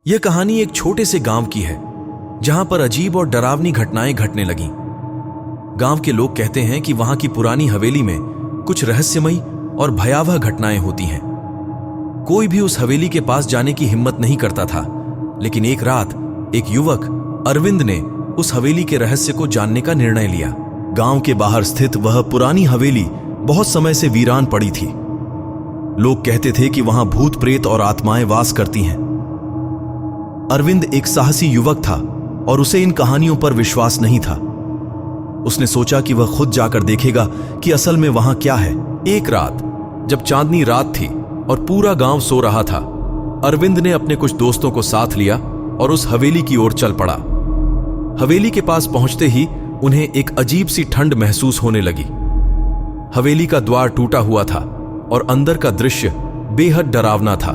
यह कहानी एक छोटे से गांव की है जहां पर अजीब और डरावनी घटनाएं घटने लगीं। गांव के लोग कहते हैं कि वहां की पुरानी हवेली में कुछ रहस्यमयी और भयावह घटनाएं होती हैं। कोई भी उस हवेली के पास जाने की हिम्मत नहीं करता था, लेकिन एक रात एक युवक अरविंद ने उस हवेली के रहस्य को जानने का निर्णय लिया। गांव के बाहर स्थित वह पुरानी हवेली बहुत समय से वीरान पड़ी थी। लोग कहते थे कि वहां भूत प्रेत और आत्माएं वास करती हैं। अरविंद एक साहसी युवक था और उसे इन कहानियों पर विश्वास नहीं था। उसने सोचा कि वह खुद जाकर देखेगा कि असल में वहां क्या है। एक रात जब चांदनी रात थी और पूरा गांव सो रहा था, अरविंद ने अपने कुछ दोस्तों को साथ लिया और उस हवेली की ओर चल पड़ा। हवेली के पास पहुंचते ही उन्हें एक अजीब सी ठंड महसूस होने लगी। हवेली का द्वार टूटा हुआ था और अंदर का दृश्य बेहद डरावना था।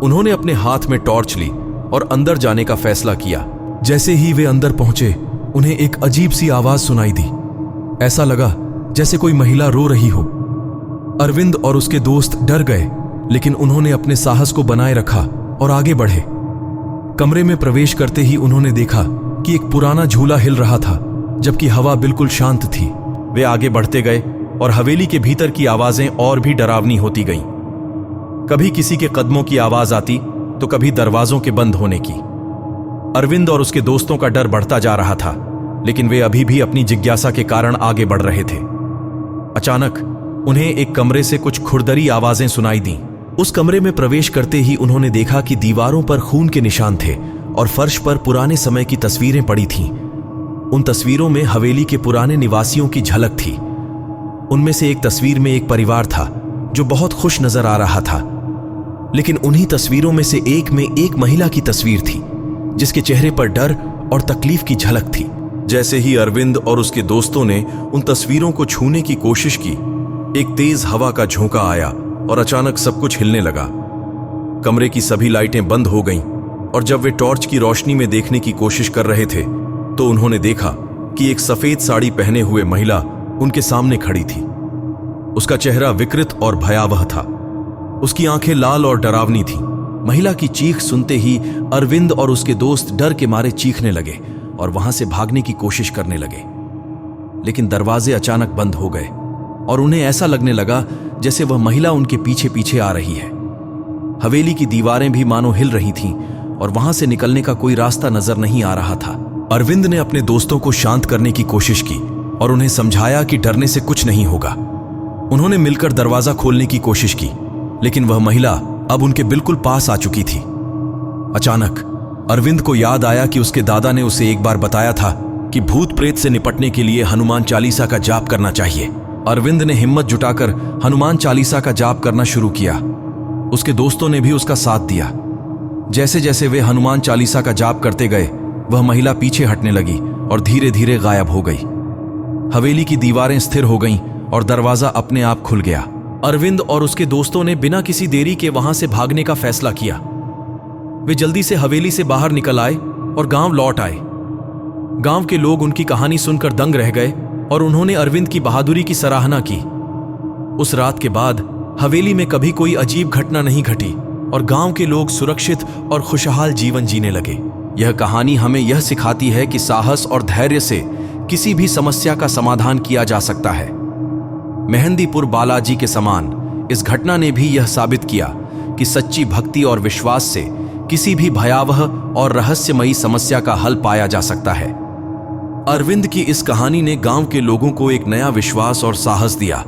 उन्होंने अपने हाथ में टॉर्च ली और अंदर जाने का फैसला किया। जैसे ही वे अंदर पहुंचे, उन्हें एक अजीब सी आवाज सुनाई दी। ऐसा लगा जैसे कोई महिला रो रही हो। अरविंद और उसके दोस्त डर गए, लेकिन उन्होंने अपने साहस को बनाए रखा और आगे बढ़े। कमरे में प्रवेश करते ही उन्होंने देखा कि एक पुराना झूला हिल रहा था, जबकि हवा बिल्कुल शांत थी। वे आगे बढ़ते गए और हवेली के भीतर की आवाजें और भी डरावनी होती गईं। कभी किसी के कदमों की आवाज आती तो कभी दरवाजों के बंद होने की। अरविंद और उसके दोस्तों का डर बढ़ता जा रहा था, लेकिन वे अभी भी अपनी जिज्ञासा के कारण आगे बढ़ रहे थे। अचानक उन्हें एक कमरे से कुछ खुरदरी आवाजें सुनाई दीं। उस कमरे में प्रवेश करते ही उन्होंने देखा कि दीवारों पर खून के निशान थे और फर्श पर पुराने समय की तस्वीरें पड़ी थीं। उन तस्वीरों में हवेली के पुराने निवासियों की झलक थी। उनमें से एक तस्वीर में एक परिवार था जो बहुत खुश नजर आ रहा था, लेकिन उन्हीं तस्वीरों में से एक में एक महिला की तस्वीर थी जिसके चेहरे पर डर और तकलीफ की झलक थी। जैसे ही अरविंद और उसके दोस्तों ने उन तस्वीरों को छूने की कोशिश की, एक तेज हवा का झोंका आया और अचानक सब कुछ हिलने लगा। कमरे की सभी लाइटें बंद हो गईं और जब वे टॉर्च की रोशनी में देखने की कोशिश कर रहे थे तो उन्होंने देखा कि एक सफेद साड़ी पहने हुए महिला उनके सामने खड़ी थी। उसका चेहरा विकृत और भयावह था। उसकी आंखें लाल और डरावनी थीं। महिला की चीख सुनते ही अरविंद और उसके दोस्त डर के मारे चीखने लगे और वहां से भागने की कोशिश करने लगे, लेकिन दरवाजे अचानक बंद हो गए और उन्हें ऐसा लगने लगा जैसे वह महिला उनके पीछे पीछे आ रही है। हवेली की दीवारें भी मानो हिल रही थीं और वहां से निकलने का कोई रास्ता नजर नहीं आ रहा था। अरविंद ने अपने दोस्तों को शांत करने की कोशिश की और उन्हें समझाया कि डरने से कुछ नहीं होगा। उन्होंने मिलकर दरवाजा खोलने की कोशिश की, लेकिन वह महिला अब उनके बिल्कुल पास आ चुकी थी। अचानक अरविंद को याद आया कि उसके दादा ने उसे एक बार बताया था कि भूत प्रेत से निपटने के लिए हनुमान चालीसा का जाप करना चाहिए। अरविंद ने हिम्मत जुटाकर हनुमान चालीसा का जाप करना शुरू किया। उसके दोस्तों ने भी उसका साथ दिया। जैसे जैसे वे हनुमान चालीसा का जाप करते गए, वह महिला पीछे हटने लगी और धीरे धीरे गायब हो गई। हवेली की दीवारें स्थिर हो गईं और दरवाजा अपने आप खुल गया। अरविंद और उसके दोस्तों ने बिना किसी देरी के वहां से भागने का फैसला किया। वे जल्दी से हवेली से बाहर निकल आए और गांव लौट आए। गांव के लोग उनकी कहानी सुनकर दंग रह गए और उन्होंने अरविंद की बहादुरी की सराहना की। उस रात के बाद हवेली में कभी कोई अजीब घटना नहीं घटी और गांव के लोग सुरक्षित और खुशहाल जीवन जीने लगे। यह कहानी हमें यह सिखाती है कि साहस और धैर्य से किसी भी समस्या का समाधान किया जा सकता है। मेहंदीपुर बालाजी के समान इस घटना ने भी यह साबित किया कि सच्ची भक्ति और विश्वास से किसी भी भयावह और रहस्यमयी समस्या का हल पाया जा सकता है। अरविंद की इस कहानी ने गांव के लोगों को एक नया विश्वास और साहस दिया